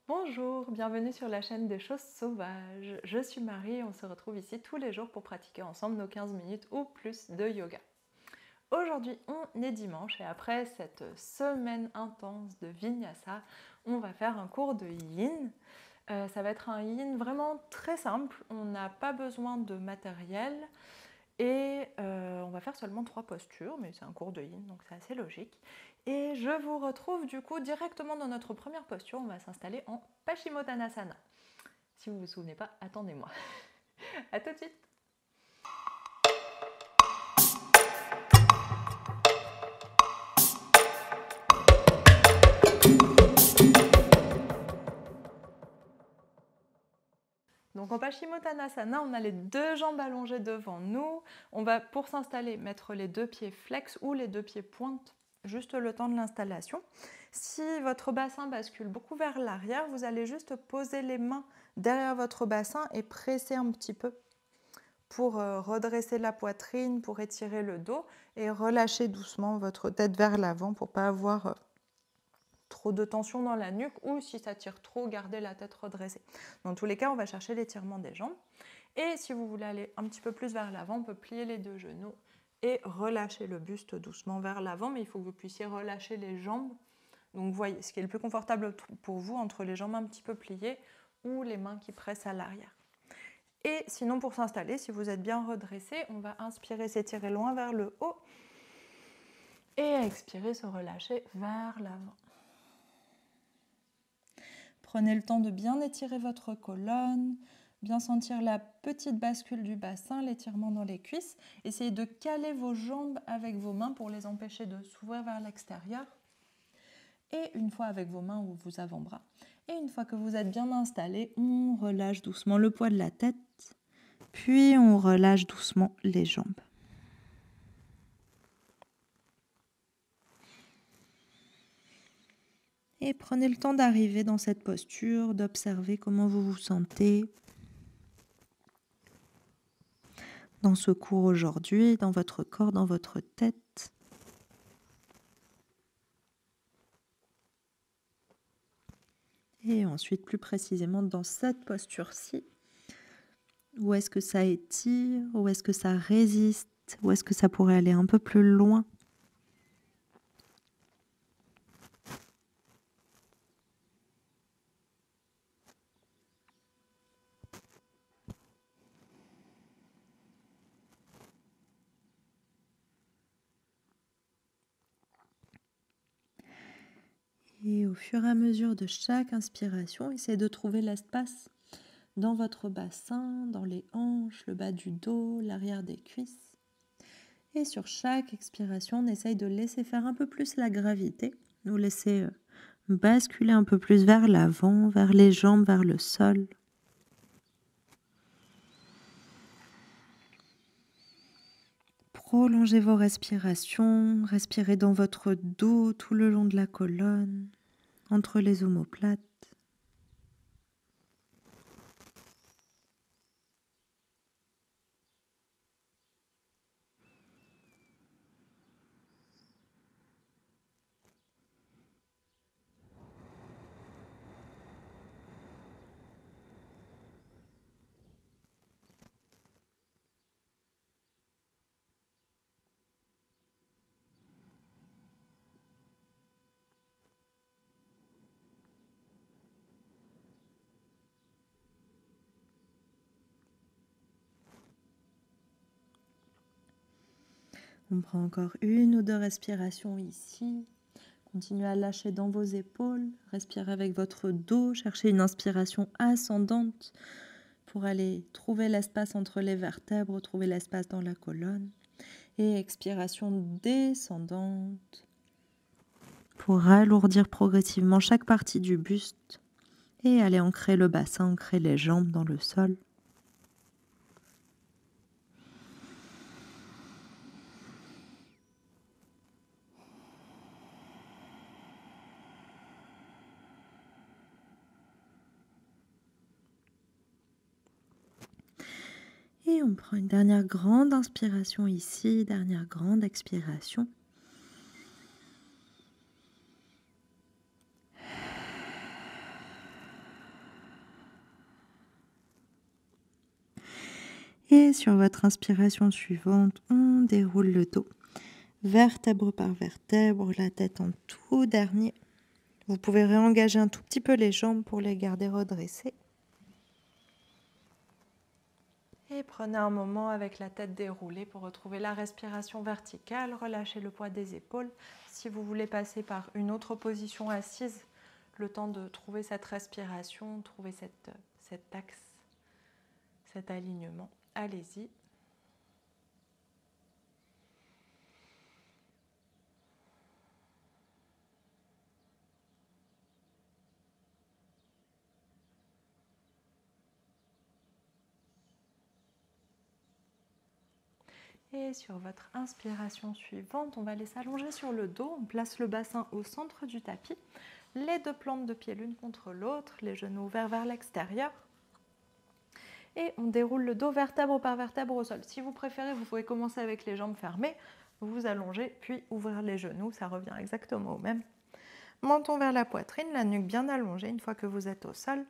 Bonjour, bienvenue sur la chaîne des choses sauvages. Je suis Marie et on se retrouve ici tous les jours pour pratiquer ensemble nos 15 minutes ou plus de yoga. Aujourd'hui, on est dimanche et après cette semaine intense de Vinyasa, on va faire un cours de Yin. Ça va être un Yin vraiment très simple, on n'a pas besoin de matériel et on va faire seulement 3 postures, mais c'est un cours de Yin donc c'est assez logique. Et je vous retrouve du coup directement dans notre première posture, on va s'installer en Paschimottanasana. Si vous ne vous souvenez pas, attendez-moi. A tout de suite. Donc en Paschimottanasana, on a les deux jambes allongées devant nous. On va, pour s'installer, mettre les deux pieds flex ou les deux pieds pointe, juste le temps de l'installation. Si votre bassin bascule beaucoup vers l'arrière, vous allez juste poser les mains derrière votre bassin et presser un petit peu pour redresser la poitrine, pour étirer le dos et relâcher doucement votre tête vers l'avant pour ne pas avoir trop de tension dans la nuque ou si ça tire trop, garder la tête redressée. Dans tous les cas, on va chercher l'étirement des jambes. Et si vous voulez aller un petit peu plus vers l'avant, on peut plier les deux genoux et relâcher le buste doucement vers l'avant, mais il faut que vous puissiez relâcher les jambes. Donc vous voyez, ce qui est le plus confortable pour vous, entre les jambes un petit peu pliées ou les mains qui pressent à l'arrière. Et sinon, pour s'installer, si vous êtes bien redressé, on va inspirer, s'étirer loin vers le haut et expirer, se relâcher vers l'avant. Prenez le temps de bien étirer votre colonne, bien sentir la petite bascule du bassin, l'étirement dans les cuisses. Essayez de caler vos jambes avec vos mains pour les empêcher de s'ouvrir vers l'extérieur. Et une fois avec vos mains ou vos avant-bras. Et une fois que vous êtes bien installé, on relâche doucement le poids de la tête, puis on relâche doucement les jambes. Et prenez le temps d'arriver dans cette posture, d'observer comment vous vous sentez dans ce cours aujourd'hui, dans votre corps, dans votre tête. Et ensuite, plus précisément, dans cette posture-ci, où est-ce que ça étire, où est-ce que ça résiste, où est-ce que ça pourrait aller un peu plus loin. Et au fur et à mesure de chaque inspiration, essayez de trouver l'espace dans votre bassin, dans les hanches, le bas du dos, l'arrière des cuisses. Et sur chaque expiration, on essaye de laisser faire un peu plus la gravité, nous laisser basculer un peu plus vers l'avant, vers les jambes, vers le sol. Prolongez vos respirations, respirez dans votre dos tout le long de la colonne, entre les omoplates. On prend encore une ou deux respirations ici. Continuez à lâcher dans vos épaules. Respirez avec votre dos. Cherchez une inspiration ascendante pour aller trouver l'espace entre les vertèbres, trouver l'espace dans la colonne. Et expiration descendante pour alourdir progressivement chaque partie du buste et aller ancrer le bassin, ancrer les jambes dans le sol. Et on prend une dernière grande inspiration ici, dernière grande expiration. Et sur votre inspiration suivante, on déroule le dos, vertèbre par vertèbre, la tête en tout dernier. Vous pouvez réengager un tout petit peu les jambes pour les garder redressées. Et prenez un moment avec la tête déroulée pour retrouver la respiration verticale, relâchez le poids des épaules. Si vous voulez passer par une autre position assise, le temps de trouver cette respiration, trouver cet axe, cet alignement, allez-y. Et sur votre inspiration suivante, on va aller s'allonger sur le dos. On place le bassin au centre du tapis. Les deux plantes de pied l'une contre l'autre, les genoux ouverts vers l'extérieur. Et on déroule le dos vertèbre par vertèbre au sol. Si vous préférez, vous pouvez commencer avec les jambes fermées, vous allongez, puis ouvrir les genoux. Ça revient exactement au même. Menton vers la poitrine, la nuque bien allongée une fois que vous êtes au sol.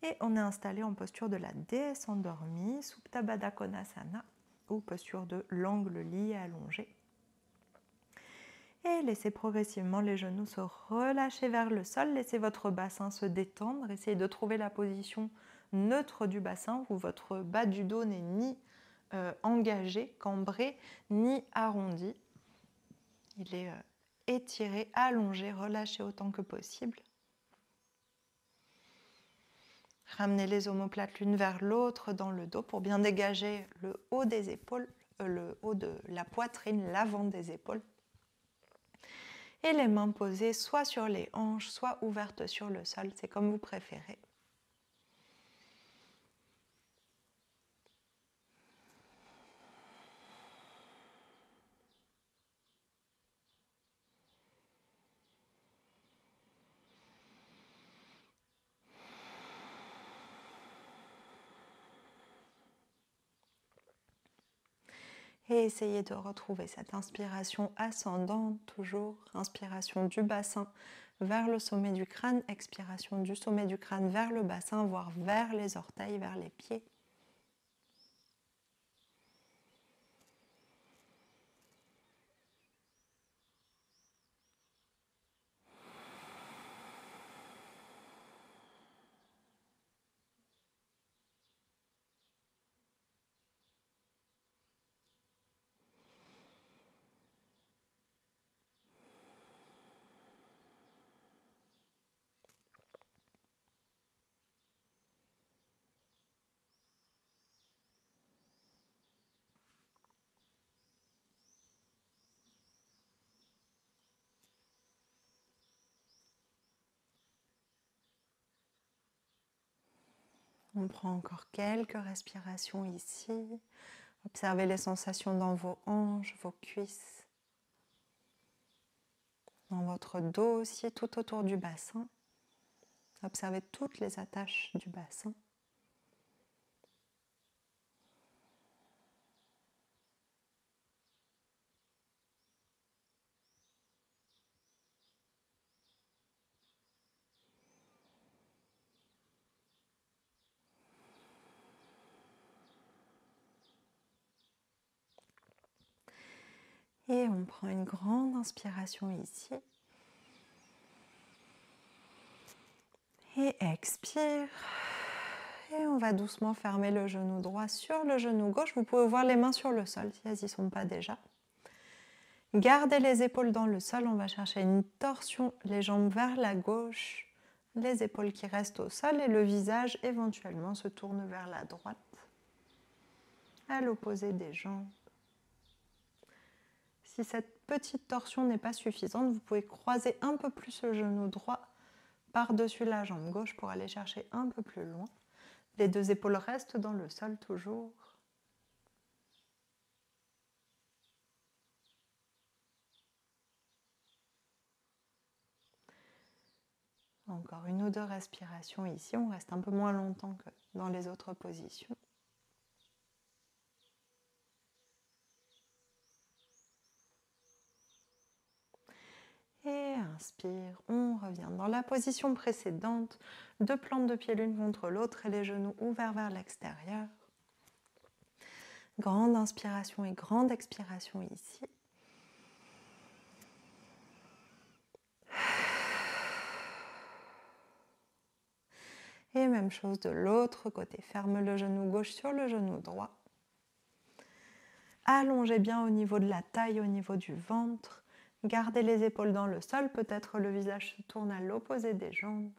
Et on est installé en posture de la déesse endormie, Supta Baddha Konasana, ou posture de l'angle lié allongé. Et laissez progressivement les genoux se relâcher vers le sol, laissez votre bassin se détendre, essayez de trouver la position neutre du bassin où votre bas du dos n'est ni engagé, cambré, ni arrondi. Il est étiré, allongé, relâché autant que possible. Ramenez les omoplates l'une vers l'autre dans le dos pour bien dégager le haut des épaules, le haut de la poitrine, l'avant des épaules. Et les mains posées soit sur les hanches, soit ouvertes sur le sol, c'est comme vous préférez. Et essayez de retrouver cette inspiration ascendante, toujours inspiration du bassin vers le sommet du crâne, expiration du sommet du crâne vers le bassin, voire vers les orteils, vers les pieds. On prend encore quelques respirations ici. Observez les sensations dans vos hanches, vos cuisses, dans votre dos aussi, tout autour du bassin. Observez toutes les attaches du bassin. Et on prend une grande inspiration ici. Et expire. Et on va doucement fermer le genou droit sur le genou gauche. Vous pouvez voir les mains sur le sol si elles n'y sont pas déjà. Gardez les épaules dans le sol. On va chercher une torsion, les jambes vers la gauche, les épaules qui restent au sol et le visage éventuellement se tourne vers la droite, à l'opposé des jambes. Si cette petite torsion n'est pas suffisante, vous pouvez croiser un peu plus le genou droit par-dessus la jambe gauche pour aller chercher un peu plus loin. Les deux épaules restent dans le sol toujours. Encore une ou deux respirations ici, on reste un peu moins longtemps que dans les autres positions. Et inspire, on revient dans la position précédente, deux plantes de pied l'une contre l'autre et les genoux ouverts vers l'extérieur. Grande inspiration et grande expiration ici. Et même chose de l'autre côté. Ferme le genou gauche sur le genou droit. Allongez bien au niveau de la taille, au niveau du ventre. Gardez les épaules dans le sol. Peut-être le visage se tourne à l'opposé des jambes.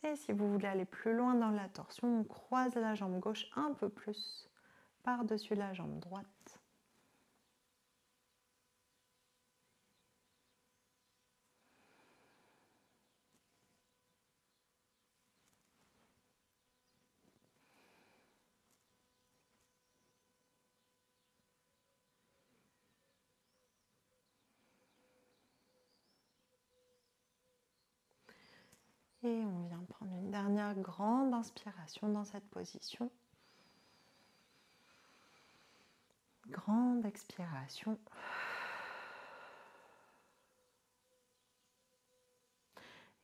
Et si vous voulez aller plus loin dans la torsion, on croise la jambe gauche un peu plus par-dessus la jambe droite. Et on vient prendre une dernière grande inspiration dans cette position. Grande expiration.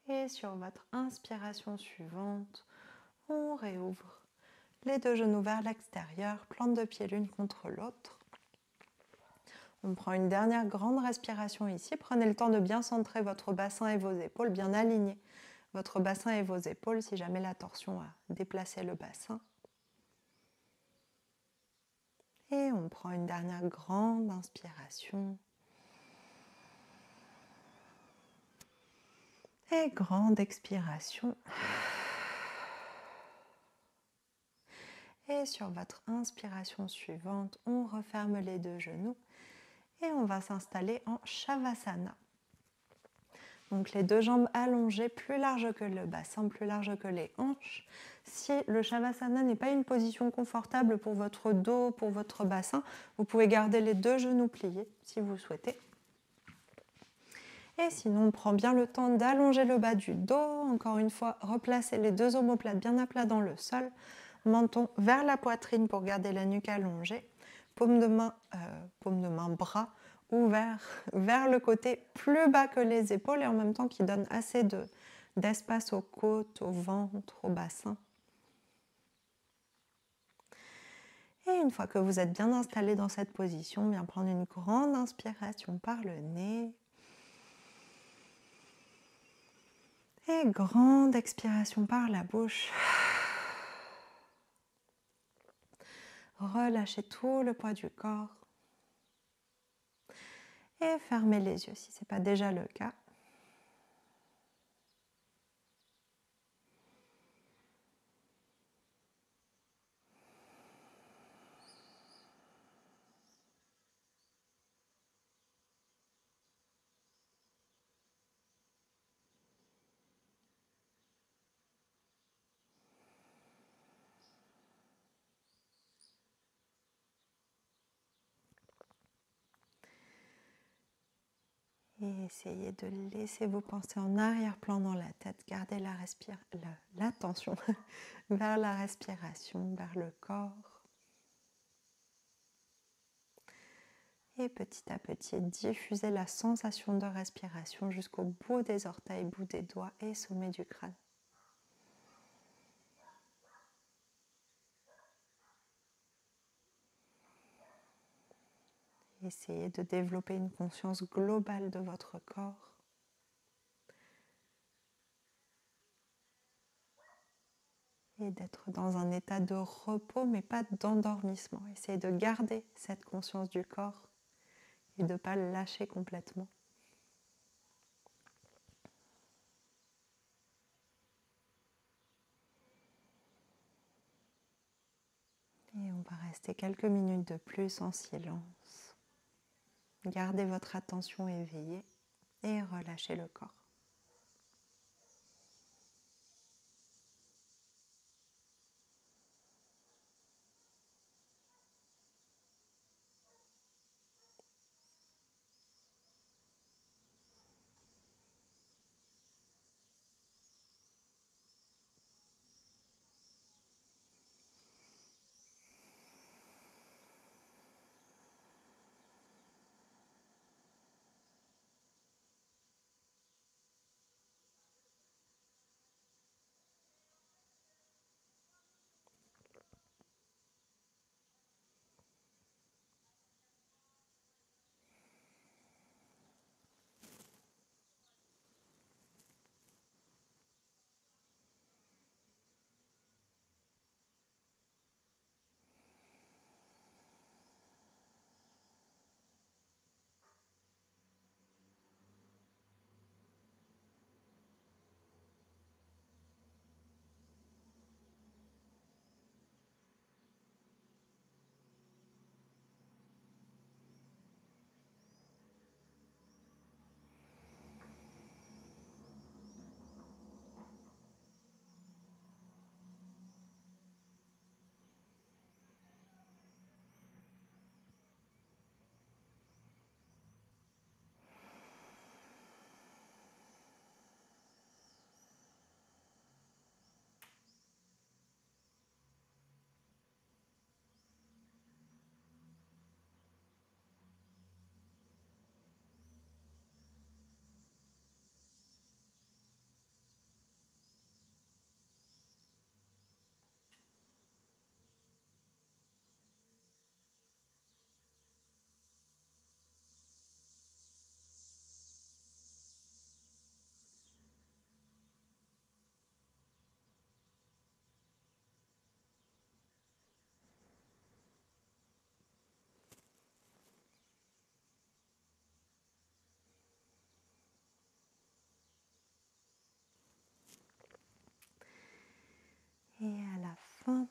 Et sur votre inspiration suivante, on réouvre les deux genoux vers l'extérieur, plante de pied l'une contre l'autre. On prend une dernière grande respiration ici. Prenez le temps de bien centrer votre bassin et vos épaules, bien aligner votre bassin et vos épaules si jamais la torsion a déplacé le bassin. Et on prend une dernière grande inspiration. Et grande expiration. Et sur votre inspiration suivante, on referme les deux genoux et on va s'installer en Shavasana. Donc les deux jambes allongées, plus larges que le bassin, plus larges que les hanches. Si le Shavasana n'est pas une position confortable pour votre dos, pour votre bassin, vous pouvez garder les deux genoux pliés si vous souhaitez. Et sinon, on prend bien le temps d'allonger le bas du dos. Encore une fois, replacer les deux omoplates bien à plat dans le sol. Menton vers la poitrine pour garder la nuque allongée. Paume de main, bras ouverts vers le côté plus bas que les épaules et en même temps qui donne assez d'espace aux côtes, au ventre, au bassin. Et une fois que vous êtes bien installé dans cette position, bien prendre une grande inspiration par le nez. Et grande expiration par la bouche. Relâchez tout le poids du corps. Et fermez les yeux si ce n'est pas déjà le cas. Et essayez de laisser vos pensées en arrière-plan dans la tête. Gardez l'attention vers la respiration, vers le corps. Et petit à petit, diffusez la sensation de respiration jusqu'au bout des orteils, bout des doigts et sommet du crâne. Essayez de développer une conscience globale de votre corps. Et d'être dans un état de repos, mais pas d'endormissement. Essayez de garder cette conscience du corps et de ne pas le lâcher complètement. Et on va rester quelques minutes de plus en silence. Gardez votre attention éveillée et relâchez le corps.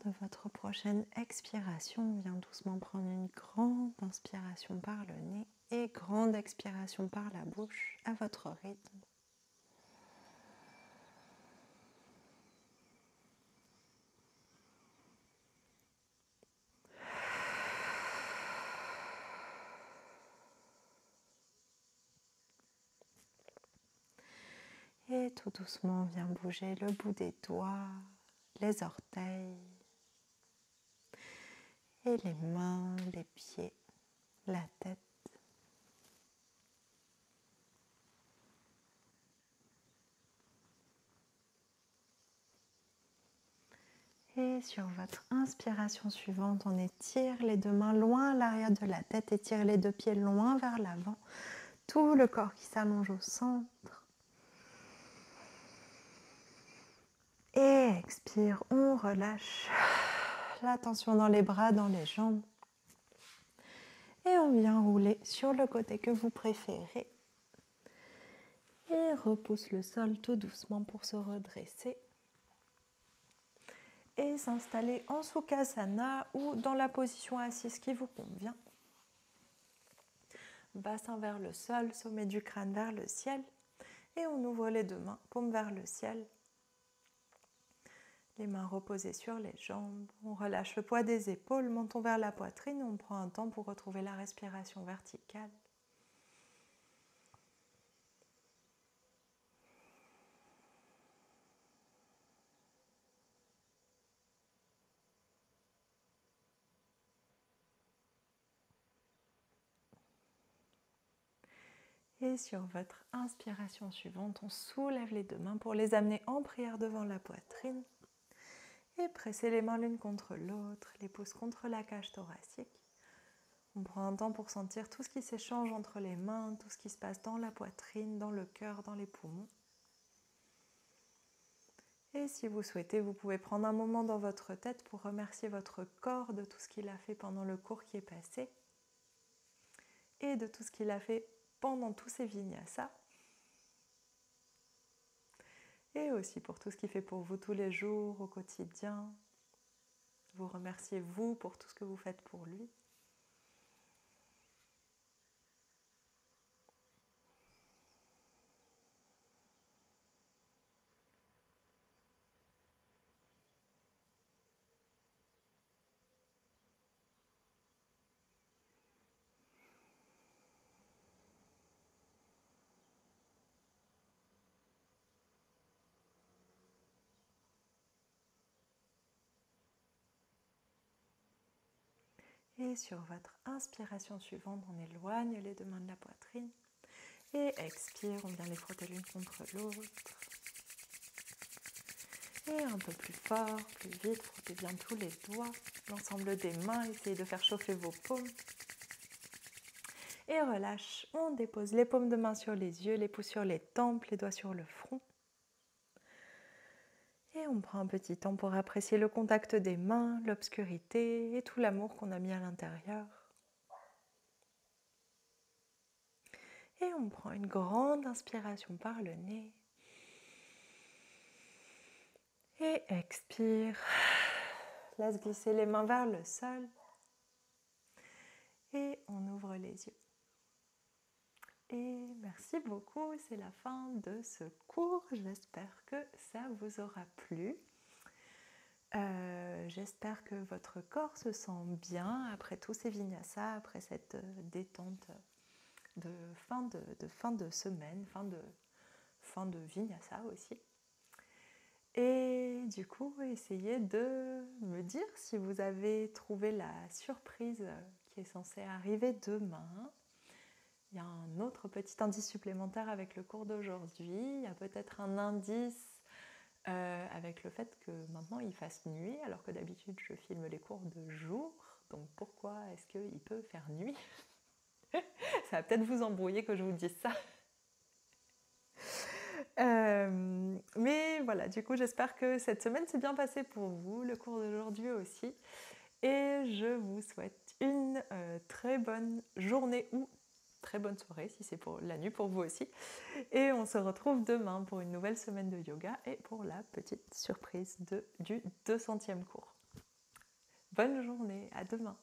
de votre prochaine expiration, viens doucement prendre une grande inspiration par le nez et grande expiration par la bouche à votre rythme. Et tout doucement, viens bouger le bout des doigts, les orteils, et les mains, les pieds, la tête. Et sur votre inspiration suivante, on étire les deux mains loin à l'arrière de la tête, étire les deux pieds loin vers l'avant, tout le corps qui s'allonge au centre. Et expire, on relâche la tension dans les bras, dans les jambes. Et on vient rouler sur le côté que vous préférez. Et repousse le sol tout doucement pour se redresser. Et s'installer en Sukhasana ou dans la position assise qui vous convient. Bassin vers le sol, sommet du crâne vers le ciel. Et on ouvre les deux mains, paume vers le ciel. Les mains reposées sur les jambes. On relâche le poids des épaules, menton vers la poitrine. On prend un temps pour retrouver la respiration verticale. Et sur votre inspiration suivante, on soulève les deux mains pour les amener en prière devant la poitrine. Et presser les mains l'une contre l'autre, les pouces contre la cage thoracique. On prend un temps pour sentir tout ce qui s'échange entre les mains, tout ce qui se passe dans la poitrine, dans le cœur, dans les poumons. Et si vous souhaitez, vous pouvez prendre un moment dans votre tête pour remercier votre corps de tout ce qu'il a fait pendant le cours qui est passé et de tout ce qu'il a fait pendant tous ces vinyasas. Et aussi pour tout ce qu'il fait pour vous tous les jours, au quotidien. Vous remerciez vous pour tout ce que vous faites pour lui. Et sur votre inspiration suivante, on éloigne les deux mains de la poitrine. Et expire, on vient les frotter l'une contre l'autre. Et un peu plus fort, plus vite, frottez bien tous les doigts, l'ensemble des mains, essayez de faire chauffer vos paumes. Et relâche, on dépose les paumes de main sur les yeux, les pouces sur les tempes, les doigts sur le front. Et on prend un petit temps pour apprécier le contact des mains, l'obscurité et tout l'amour qu'on a mis à l'intérieur. Et on prend une grande inspiration par le nez. Et expire. Laisse glisser les mains vers le sol. Et on ouvre les yeux. Et merci beaucoup, c'est la fin de ce cours. J'espère que ça vous aura plu. J'espère que votre corps se sent bien après tous ces vinyasas, après cette détente de fin de semaine, fin de vinyasa aussi. Et du coup, essayez de me dire si vous avez trouvé la surprise qui est censée arriver demain. Il y a un autre petit indice supplémentaire avec le cours d'aujourd'hui. Il y a peut-être un indice avec le fait que maintenant il fasse nuit, alors que d'habitude je filme les cours de jour. Donc pourquoi est-ce qu'il peut faire nuit? Ça va peut-être vous embrouiller que je vous dise ça. Mais voilà, du coup j'espère que cette semaine s'est bien passée pour vous, le cours d'aujourd'hui aussi. Et je vous souhaite une très bonne journée ou très bonne soirée si c'est pour la nuit pour vous aussi. Et on se retrouve demain pour une nouvelle semaine de yoga et pour la petite surprise du 200e cours. bonne journée, à demain.